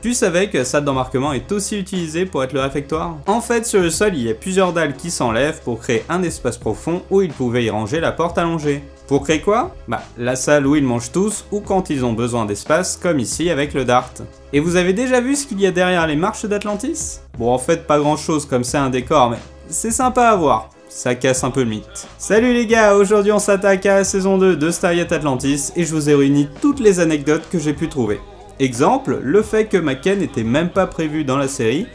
Tu savais que la salle d'embarquement est aussi utilisée pour être le réfectoire? En fait, sur le sol, il y a plusieurs dalles qui s'enlèvent pour créer un espace profond où ils pouvaient y ranger la porte allongée. Pour créer quoi? La salle où ils mangent tous ou quand ils ont besoin d'espace, comme ici avec le Dart. Et vous avez déjà vu ce qu'il y a derrière les marches d'Atlantis? Bon, en fait, pas grand chose comme c'est un décor, mais c'est sympa à voir. Ça casse un peu le mythe. Salut les gars, aujourd'hui on s'attaque à la saison 2 de Stargate Atlantis et je vous ai réuni toutes les anecdotes que j'ai pu trouver. Exemple, le fait que McCain n'était même pas prévu dans la série,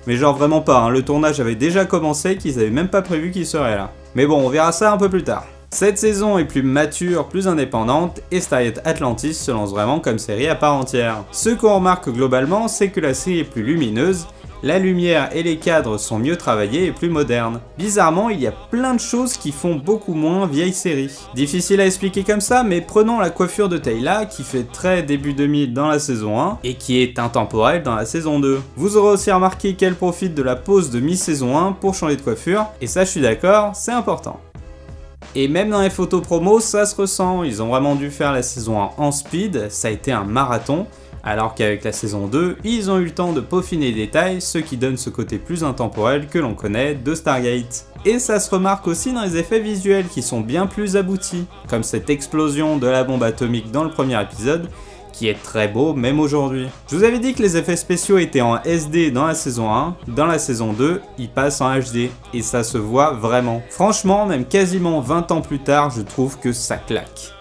mais genre vraiment pas, hein. Le tournage avait déjà commencé, qu'ils avaient même pas prévu qu'il serait là. Mais bon, on verra ça un peu plus tard. Cette saison est plus mature, plus indépendante, et Stargate Atlantis se lance vraiment comme série à part entière. Ce qu'on remarque globalement, c'est que la série est plus lumineuse, la lumière et les cadres sont mieux travaillés et plus modernes. Bizarrement, il y a plein de choses qui font beaucoup moins vieille série. Difficile à expliquer comme ça, mais prenons la coiffure de Teyla, qui fait très début 2000 dans la saison 1, et qui est intemporelle dans la saison 2. Vous aurez aussi remarqué qu'elle profite de la pause de mi-saison 1 pour changer de coiffure, et ça je suis d'accord, c'est important. Et même dans les photos promo, ça se ressent, ils ont vraiment dû faire la saison 1 en speed, ça a été un marathon, alors qu'avec la saison 2, ils ont eu le temps de peaufiner les détails, ce qui donne ce côté plus intemporel que l'on connaît de Stargate. Et ça se remarque aussi dans les effets visuels qui sont bien plus aboutis, comme cette explosion de la bombe atomique dans le premier épisode, qui est très beau même aujourd'hui. Je vous avais dit que les effets spéciaux étaient en SD dans la saison 1, dans la saison 2, ils passent en HD, et ça se voit vraiment. Franchement, même quasiment 20 ans plus tard, je trouve que ça claque.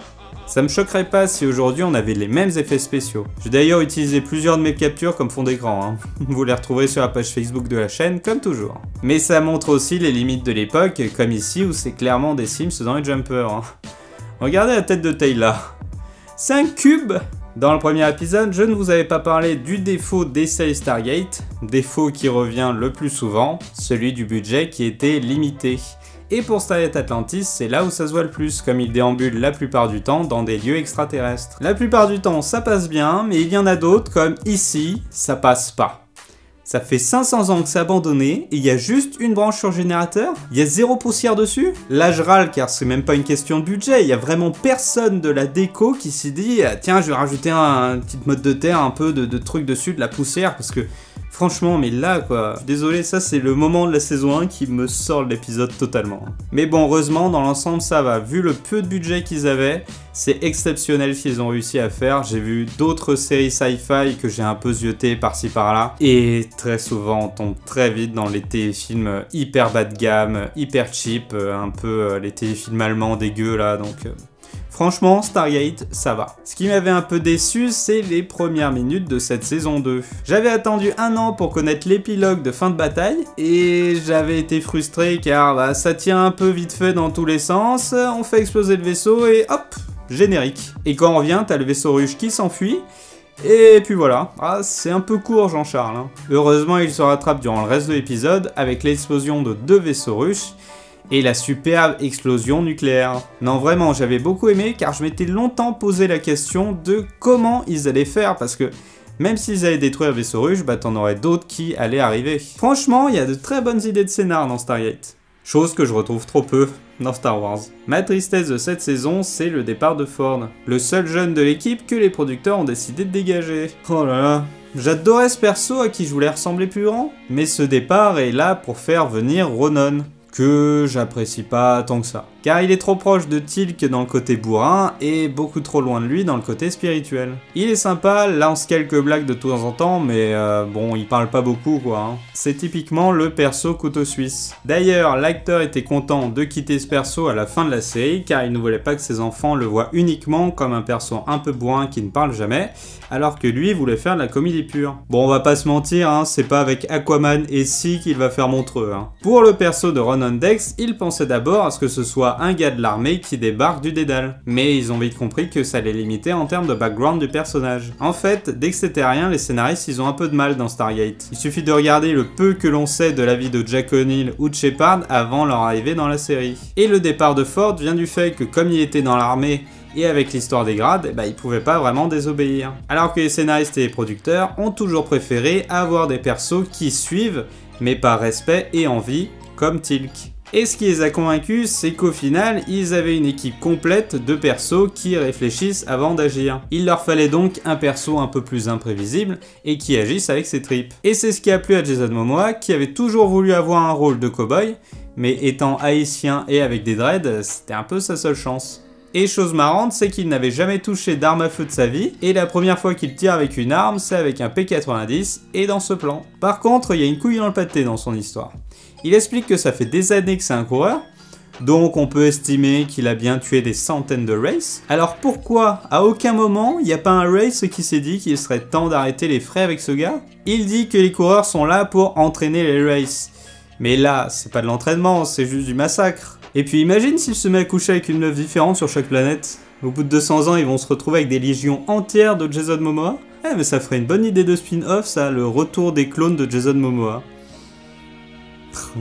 Ça me choquerait pas si aujourd'hui on avait les mêmes effets spéciaux. J'ai d'ailleurs utilisé plusieurs de mes captures comme fond d'écran, hein. Vous les retrouverez sur la page Facebook de la chaîne, comme toujours. Mais ça montre aussi les limites de l'époque, comme ici où c'est clairement des Sims dans les jumpers, hein. Regardez la tête de Teyla. C'est un cube! Dans le premier épisode, je ne vous avais pas parlé du défaut des séries Stargate, défaut qui revient le plus souvent, celui du budget qui était limité. Et pour Stargate Atlantis, c'est là où ça se voit le plus, comme il déambule la plupart du temps dans des lieux extraterrestres. La plupart du temps, ça passe bien, mais il y en a d'autres, comme ici, ça passe pas. Ça fait 500 ans que c'est abandonné, et il y a juste une branche sur le générateur, il y a 0 poussière dessus. Là je râle car c'est même pas une question de budget, il y a vraiment personne de la déco qui s'est dit tiens je vais rajouter un petit mode de terre, un peu de truc dessus, de la poussière, parce que franchement, mais là quoi, désolé, ça c'est le moment de la saison 1 qui me sort de l'épisode totalement. Mais bon, heureusement, dans l'ensemble ça va, vu le peu de budget qu'ils avaient, c'est exceptionnel ce qu'ils ont réussi à faire. J'ai vu d'autres séries sci-fi que j'ai un peu zioté par-ci par-là, et très souvent on tombe très vite dans les téléfilms hyper bas de gamme, hyper cheap, un peu les téléfilms allemands dégueux là, donc... Franchement, Stargate, ça va. Ce qui m'avait un peu déçu, c'est les premières minutes de cette saison 2. J'avais attendu 1 an pour connaître l'épilogue de fin de bataille, et j'avais été frustré car ça tient un peu vite fait dans tous les sens, on fait exploser le vaisseau et hop, générique. Et quand on revient, t'as le vaisseau russe qui s'enfuit, et puis voilà. Ah, c'est un peu court Jean-Charles, hein. Heureusement, il se rattrape durant le reste de l'épisode avec l'explosion de 2 vaisseaux russes, et la superbe explosion nucléaire. Non vraiment, j'avais beaucoup aimé car je m'étais longtemps posé la question de comment ils allaient faire, parce que même s'ils allaient détruire le vaisseau russe, t'en aurais d'autres qui allaient arriver. Franchement, il y a de très bonnes idées de scénar dans Stargate. Chose que je retrouve trop peu dans Star Wars. Ma tristesse de cette saison, c'est le départ de Ford. Le seul jeune de l'équipe que les producteurs ont décidé de dégager. Oh là là. J'adorais ce perso à qui je voulais ressembler plus grand. Mais ce départ est là pour faire venir Ronon, que j'apprécie pas tant que ça. Car il est trop proche de Teal'c dans le côté bourrin, et beaucoup trop loin de lui dans le côté spirituel. Il est sympa, lance quelques blagues de temps en temps, mais bon, il parle pas beaucoup quoi, hein. C'est typiquement le perso couteau suisse. D'ailleurs, l'acteur était content de quitter ce perso à la fin de la série, car il ne voulait pas que ses enfants le voient uniquement comme un perso un peu bourrin qui ne parle jamais, alors que lui voulait faire de la comédie pure. Bon, on va pas se mentir, hein, c'est pas avec Aquaman et Si qu'il va faire Montreux, hein. Pour le perso de Ronon Dex, il pensait d'abord à ce que ce soit un gars de l'armée qui débarque du Dédale. Mais ils ont vite compris que ça allait limiter en termes de background du personnage. En fait, dès que c'était rien, les scénaristes ils ont un peu de mal dans Stargate. Il suffit de regarder le peu que l'on sait de la vie de Jack O'Neill ou de Shepard avant leur arrivée dans la série. Et le départ de Ford vient du fait que comme il était dans l'armée et avec l'histoire des grades, il pouvait pas vraiment désobéir. Alors que les scénaristes et les producteurs ont toujours préféré avoir des persos qui suivent, mais par respect et envie, comme Teal'c. Et ce qui les a convaincus, c'est qu'au final, ils avaient une équipe complète de persos qui réfléchissent avant d'agir. Il leur fallait donc un perso un peu plus imprévisible et qui agisse avec ses tripes. Et c'est ce qui a plu à Jason Momoa, qui avait toujours voulu avoir un rôle de cow-boy, mais étant haïtien et avec des dreads, c'était un peu sa seule chance. Et chose marrante, c'est qu'il n'avait jamais touché d'arme à feu de sa vie, et la première fois qu'il tire avec une arme, c'est avec un P90, et dans ce plan. Par contre, il y a une couille dans le pâté dans son histoire. Il explique que ça fait des années que c'est un coureur, donc on peut estimer qu'il a bien tué des centaines de races. Alors pourquoi, à aucun moment, il n'y a pas un race qui s'est dit qu'il serait temps d'arrêter les frais avec ce gars? Il dit que les coureurs sont là pour entraîner les races. Mais là, c'est pas de l'entraînement, c'est juste du massacre. Et puis imagine s'il se met à coucher avec une meuf différente sur chaque planète. Au bout de 200 ans, ils vont se retrouver avec des légions entières de Jason Momoa. Eh mais ça ferait une bonne idée de spin-off ça, le retour des clones de Jason Momoa.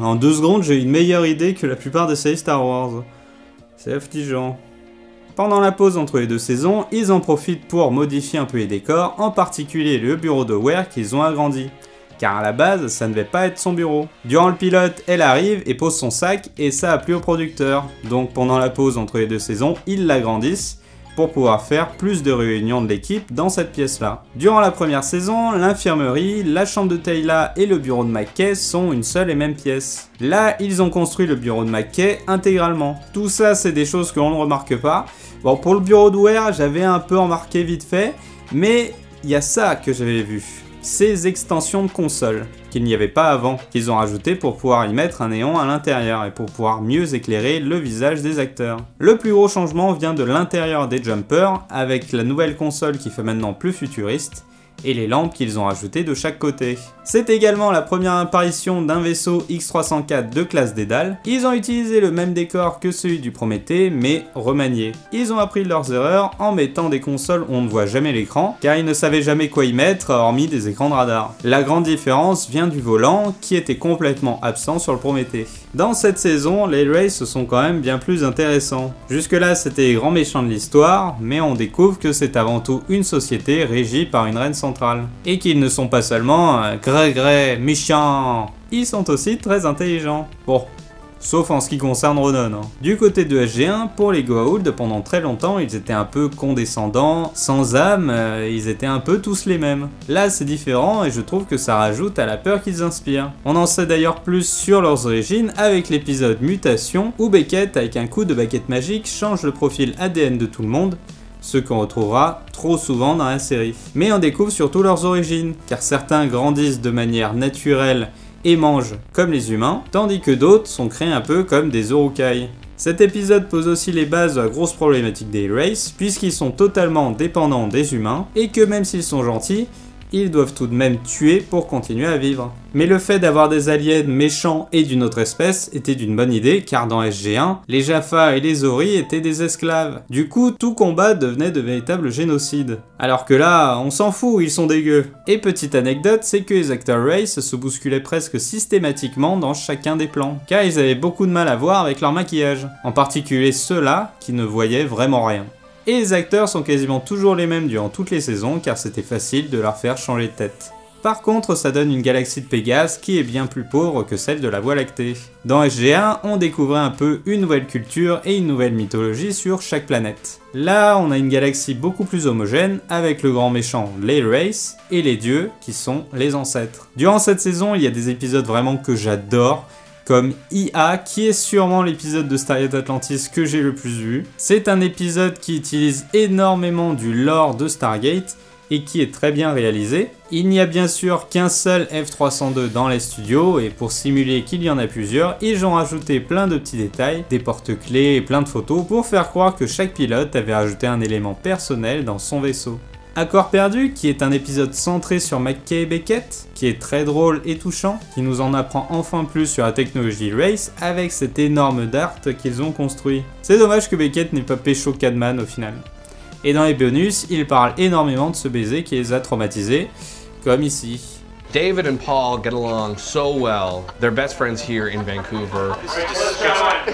En 2 secondes, j'ai une meilleure idée que la plupart des séries Star Wars. C'est affligeant. Pendant la pause entre les 2 saisons, ils en profitent pour modifier un peu les décors, en particulier le bureau de Ware qu'ils ont agrandi. Car à la base, ça ne devait pas être son bureau. Durant le pilote, elle arrive et pose son sac, et ça a plu au producteur. Donc pendant la pause entre les 2 saisons, ils l'agrandissent pour pouvoir faire plus de réunions de l'équipe dans cette pièce-là. Durant la première saison, l'infirmerie, la chambre de Teyla et le bureau de McKay sont une seule et même pièce. Là, ils ont construit le bureau de McKay intégralement. Tout ça, c'est des choses que l'on ne remarque pas. Bon, pour le bureau de Ware, j'avais un peu remarqué vite fait, mais il y a ça que j'avais vu. Ces extensions de console, qu'il n'y avait pas avant, qu'ils ont rajouté pour pouvoir y mettre un néon à l'intérieur et pour pouvoir mieux éclairer le visage des acteurs. Le plus gros changement vient de l'intérieur des jumpers, avec la nouvelle console qui fait maintenant plus futuriste, et les lampes qu'ils ont rajoutées de chaque côté. C'est également la première apparition d'un vaisseau X-304 de classe Dédale. Ils ont utilisé le même décor que celui du Prométhée, mais remanié. Ils ont appris de leurs erreurs en mettant des consoles où on ne voit jamais l'écran, car ils ne savaient jamais quoi y mettre, hormis des écrans de radar. La grande différence vient du volant, qui était complètement absent sur le Prométhée. Dans cette saison, les races sont quand même bien plus intéressants. Jusque là, c'était les grands méchants de l'histoire, mais on découvre que c'est avant tout une société régie par une reine centrale. Et qu'ils ne sont pas seulement gré, méchants, ils sont aussi très intelligents. Bon, sauf en ce qui concerne Ronan. Du côté de SG1, pour les Goa'uld, pendant très longtemps, ils étaient un peu condescendants, sans âme, ils étaient un peu tous les mêmes. Là, c'est différent et je trouve que ça rajoute à la peur qu'ils inspirent. On en sait d'ailleurs plus sur leurs origines avec l'épisode Mutation, où Beckett, avec un coup de baguette magique, change le profil ADN de tout le monde, ce qu'on retrouvera trop souvent dans la série. Mais on découvre surtout leurs origines, car certains grandissent de manière naturelle et mangent comme les humains, tandis que d'autres sont créés un peu comme des Uruk-hai. Cet épisode pose aussi les bases de la grosse problématique des races, puisqu'ils sont totalement dépendants des humains, et que même s'ils sont gentils, ils doivent tout de même tuer pour continuer à vivre. Mais le fait d'avoir des aliens méchants et d'une autre espèce était d'une bonne idée, car dans SG1, les Jaffa et les Ori étaient des esclaves. Du coup, tout combat devenait de véritables génocides. Alors que là, on s'en fout, ils sont dégueux. Et petite anecdote, c'est que les acteurs race se bousculaient presque systématiquement dans chacun des plans, car ils avaient beaucoup de mal à voir avec leur maquillage. En particulier ceux-là, qui ne voyaient vraiment rien. Et les acteurs sont quasiment toujours les mêmes durant toutes les saisons car c'était facile de leur faire changer de tête. Par contre, ça donne une galaxie de Pégase qui est bien plus pauvre que celle de la Voie lactée. Dans SG1, on découvrait un peu une nouvelle culture et une nouvelle mythologie sur chaque planète. Là, on a une galaxie beaucoup plus homogène avec le grand méchant, les races, et les dieux qui sont les ancêtres. Durant cette saison, il y a des épisodes vraiment que j'adore, comme IA, qui est sûrement l'épisode de Stargate Atlantis que j'ai le plus vu. C'est un épisode qui utilise énormément du lore de Stargate et qui est très bien réalisé. Il n'y a bien sûr qu'un seul F302 dans les studios et pour simuler qu'il y en a plusieurs, ils ont rajouté plein de petits détails, des porte-clés et plein de photos pour faire croire que chaque pilote avait rajouté un élément personnel dans son vaisseau. Accord perdu, qui est un épisode centré sur McKay et Beckett, qui est très drôle et touchant, qui nous en apprend enfin plus sur la technologie Race avec cet énorme dart qu'ils ont construit. C'est dommage que Beckett n'ait pas pécho Cadman au final. Et dans les bonus, il parle énormément de ce baiser qui les a traumatisés, comme ici. David and Paul get along so well. They're best friends here in Vancouver.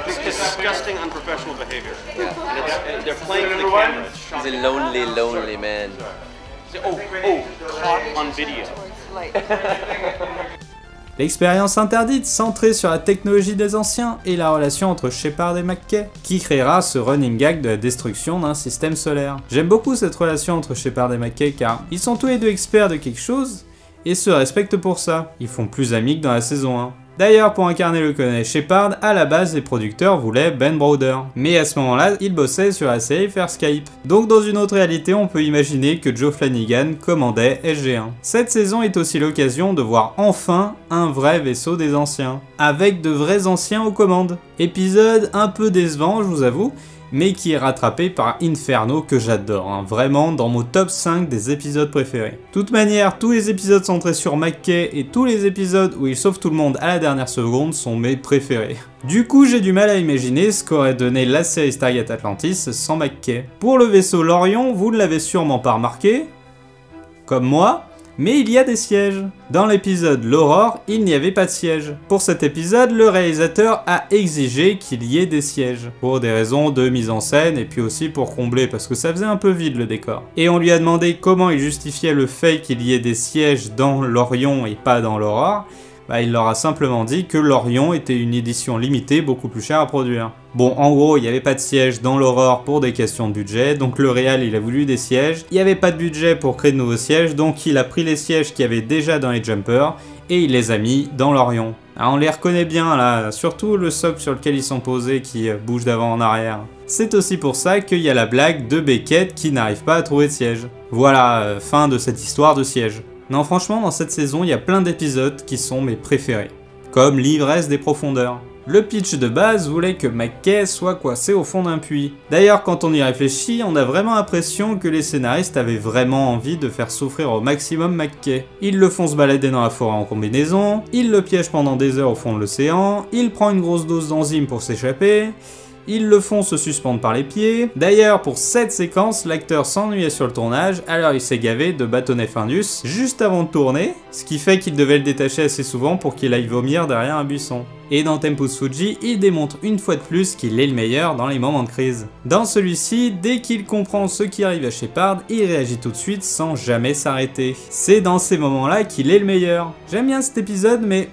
This is disgusting, unprofessional behavior. Yeah. And they're playing for the camera. He's a lonely, lonely man. Oh, caught on video. L'expérience interdite, centrée sur la technologie des anciens et la relation entre Shepard et McKay, qui créera ce running gag de la destruction d'un système solaire. J'aime beaucoup cette relation entre Shepard et McKay car ils sont tous les deux experts de quelque chose et se respectent pour ça. Ils font plus amis que dans la saison 1. D'ailleurs, pour incarner le colonel Shepard, à la base, les producteurs voulaient Ben Browder. Mais à ce moment-là, il bossait sur la série Farscape. Donc dans une autre réalité, on peut imaginer que Joe Flanagan commandait SG-1. Cette saison est aussi l'occasion de voir enfin un vrai vaisseau des anciens, avec de vrais anciens aux commandes. Épisode un peu décevant, je vous avoue, mais qui est rattrapé par Inferno que j'adore, hein, vraiment dans mon top 5 des épisodes préférés. De toute manière, tous les épisodes centrés sur McKay et tous les épisodes où il sauve tout le monde à la dernière seconde sont mes préférés. Du coup, j'ai du mal à imaginer ce qu'aurait donné la série Stargate Atlantis sans McKay. Pour le vaisseau l'Orion, vous ne l'avez sûrement pas remarqué, comme moi, mais il y a des sièges. Dans l'épisode L'Aurore, il n'y avait pas de siège. Pour cet épisode, le réalisateur a exigé qu'il y ait des sièges, pour des raisons de mise en scène et puis aussi pour combler, parce que ça faisait un peu vide le décor. Et on lui a demandé comment il justifiait le fait qu'il y ait des sièges dans l'Orion et pas dans l'Aurore. Bah, il leur a simplement dit que l'Orion était une édition limitée beaucoup plus chère à produire. Bon, en gros, il n'y avait pas de siège dans l'Aurore pour des questions de budget, donc le réal il a voulu des sièges. Il n'y avait pas de budget pour créer de nouveaux sièges, donc il a pris les sièges qu'il y avait déjà dans les jumpers et il les a mis dans l'Orion. On les reconnaît bien là, surtout le socle sur lequel ils sont posés qui bouge d'avant en arrière. C'est aussi pour ça qu'il y a la blague de Beckett qui n'arrive pas à trouver de siège. Voilà, fin de cette histoire de siège. Non, franchement, dans cette saison, il y a plein d'épisodes qui sont mes préférés, comme l'ivresse des profondeurs. Le pitch de base voulait que McKay soit coincé au fond d'un puits. D'ailleurs, quand on y réfléchit, on a vraiment l'impression que les scénaristes avaient vraiment envie de faire souffrir au maximum McKay. Ils le font se balader dans la forêt en combinaison, ils le piègent pendant des heures au fond de l'océan, il prend une grosse dose d'enzymes pour s'échapper, ils le font se suspendre par les pieds. D'ailleurs, pour cette séquence, l'acteur s'ennuyait sur le tournage, alors il s'est gavé de bâtonnet Findus juste avant de tourner, ce qui fait qu'il devait le détacher assez souvent pour qu'il aille vomir derrière un buisson. Et dans Tempus Fugit, il démontre une fois de plus qu'il est le meilleur dans les moments de crise. Dans celui-ci, dès qu'il comprend ce qui arrive à Shepard, il réagit tout de suite sans jamais s'arrêter. C'est dans ces moments-là qu'il est le meilleur. J'aime bien cet épisode, mais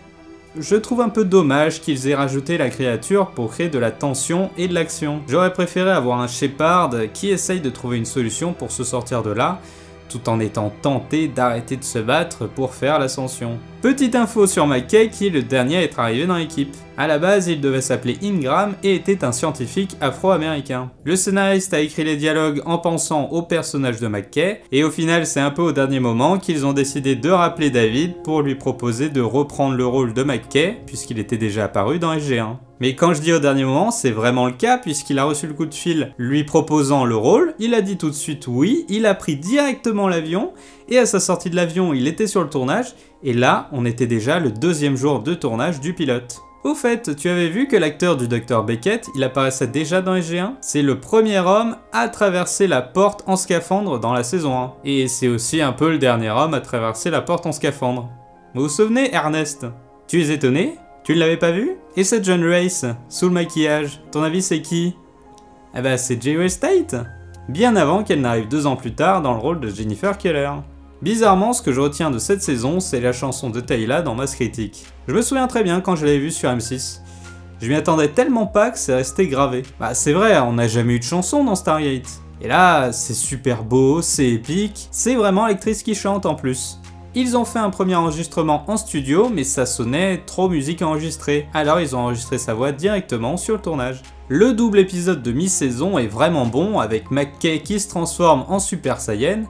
je trouve un peu dommage qu'ils aient rajouté la créature pour créer de la tension et de l'action. J'aurais préféré avoir un Shepard qui essaye de trouver une solution pour se sortir de là, tout en étant tenté d'arrêter de se battre pour faire l'ascension. Petite info sur McKay qui est le dernier à être arrivé dans l'équipe. A la base, il devait s'appeler Ingram et était un scientifique afro-américain. Le scénariste a écrit les dialogues en pensant au personnage de McKay, et au final c'est un peu au dernier moment qu'ils ont décidé de rappeler David pour lui proposer de reprendre le rôle de McKay, puisqu'il était déjà apparu dans SG-1. Mais quand je dis au dernier moment, c'est vraiment le cas puisqu'il a reçu le coup de fil lui proposant le rôle, il a dit tout de suite oui, il a pris directement l'avion, et à sa sortie de l'avion, il était sur le tournage, et là, on était déjà le deuxième jour de tournage du pilote. Au fait, tu avais vu que l'acteur du Dr Beckett, il apparaissait déjà dans SG-1 ? C'est le premier homme à traverser la porte en scaphandre dans la saison 1. Et c'est aussi un peu le dernier homme à traverser la porte en scaphandre. Vous vous souvenez, Ernest ? Tu es étonné ? Tu ne l'avais pas vu ? Et cette jeune Race, sous le maquillage, ton avis c'est qui ? Eh ben c'est J.O.S. Tate, bien avant qu'elle n'arrive 2 ans plus tard dans le rôle de Jennifer Keller. Bizarrement, ce que je retiens de cette saison, c'est la chanson de Teyla dans Mass Critique. Je me souviens très bien quand je l'avais vue sur M6. Je m'y attendais tellement pas que c'est resté gravé. Bah c'est vrai, on n'a jamais eu de chanson dans Stargate. Et là, c'est super beau, c'est épique, c'est vraiment l'actrice qui chante en plus. Ils ont fait un premier enregistrement en studio, mais ça sonnait trop musique enregistrée, alors ils ont enregistré sa voix directement sur le tournage. Le double épisode de mi-saison est vraiment bon, avec McKay qui se transforme en Super Saiyan,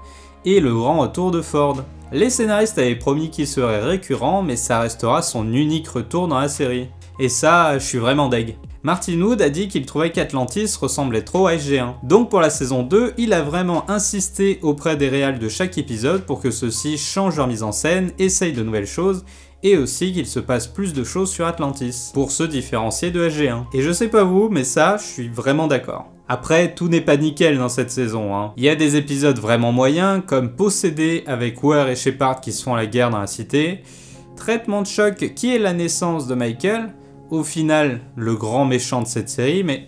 et le grand retour de Ford. Les scénaristes avaient promis qu'il serait récurrent, mais ça restera son unique retour dans la série. Et ça, je suis vraiment deg. Martin Wood a dit qu'il trouvait qu'Atlantis ressemblait trop à SG-1. Donc pour la saison 2, il a vraiment insisté auprès des réals de chaque épisode pour que ceux-ci changent leur mise en scène, essayent de nouvelles choses, et aussi qu'il se passe plus de choses sur Atlantis, pour se différencier de SG-1. Et je sais pas vous, mais ça, je suis vraiment d'accord. Après, tout n'est pas nickel dans cette saison, hein. Il y a des épisodes vraiment moyens, comme Possédé avec Weir et Shepard qui se font la guerre dans la cité, Traitement de choc qui est la naissance de Michael, au final le grand méchant de cette série, mais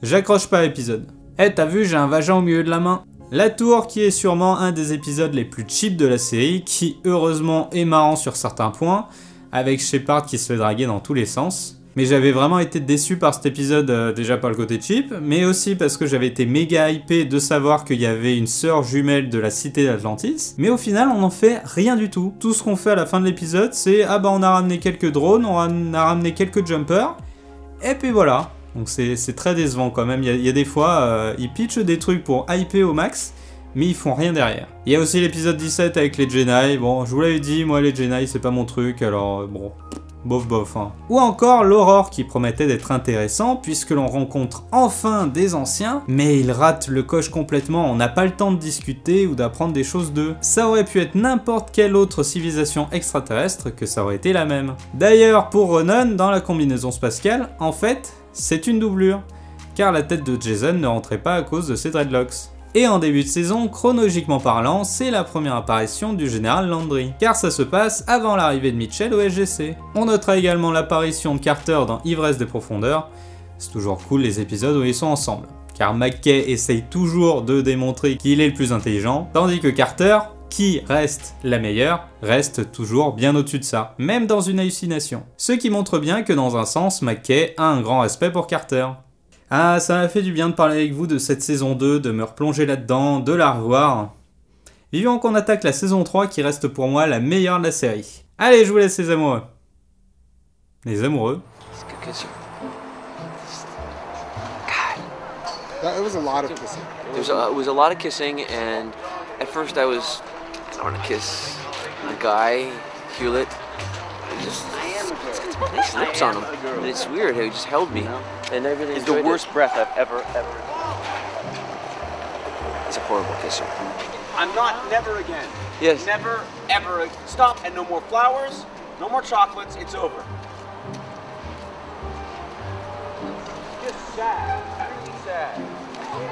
j'accroche pas à l'épisode. Eh, t'as vu, j'ai un vagin au milieu de la main. La Tour qui est sûrement un des épisodes les plus cheap de la série, qui heureusement est marrant sur certains points, avec Shepard qui se fait draguer dans tous les sens. Mais j'avais vraiment été déçu par cet épisode, déjà par le côté cheap, mais aussi parce que j'avais été méga hypé de savoir qu'il y avait une sœur jumelle de la cité d'Atlantis, mais au final on n'en fait rien du tout. Tout ce qu'on fait à la fin de l'épisode, c'est ah bah on a ramené quelques drones, on a ramené quelques jumpers, et puis voilà. Donc c'est très décevant quand même, il y a des fois, ils pitchent des trucs pour hyper au max, mais ils font rien derrière. Il y a aussi l'épisode 17 avec les Jedi, bon je vous l'avais dit, moi les Jedi c'est pas mon truc, alors bon... Bof bof, hein. Ou encore l'Aurore qui promettait d'être intéressant puisque l'on rencontre enfin des anciens, mais il rate le coche complètement, on n'a pas le temps de discuter ou d'apprendre des choses d'eux. Ça aurait pu être n'importe quelle autre civilisation extraterrestre que ça aurait été la même. D'ailleurs, pour Ronan, dans la combinaison spatiale, en fait, c'est une doublure, car la tête de Jason ne rentrait pas à cause de ses dreadlocks. Et en début de saison, chronologiquement parlant, c'est la première apparition du général Landry, car ça se passe avant l'arrivée de Mitchell au SGC. On notera également l'apparition de Carter dans Ivresse des Profondeurs, c'est toujours cool les épisodes où ils sont ensemble, car McKay essaye toujours de démontrer qu'il est le plus intelligent, tandis que Carter, qui reste la meilleure, reste toujours bien au-dessus de ça, même dans une hallucination. Ce qui montre bien que dans un sens, McKay a un grand respect pour Carter. Ah, ça m'a fait du bien de parler avec vous de cette saison 2, de me replonger là-dedans, de la revoir. Vivons qu'on attaque la saison 3 qui reste pour moi la meilleure de la série. Allez, je vous laisse les amoureux. Les amoureux. It was a lot of kissing. It was a lot of kissing, and at first I want to kiss the guy, Hewlett. Just nice lips on him, and it's weird how he just held me, and I really It's the enjoyed worst breath I've ever. It's a horrible kisser. I'm not never again. Yes. Never, ever. Stop and no more flowers, no more chocolates. It's over. Just sad. Really sad.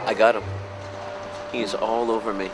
I got him. He is all over me.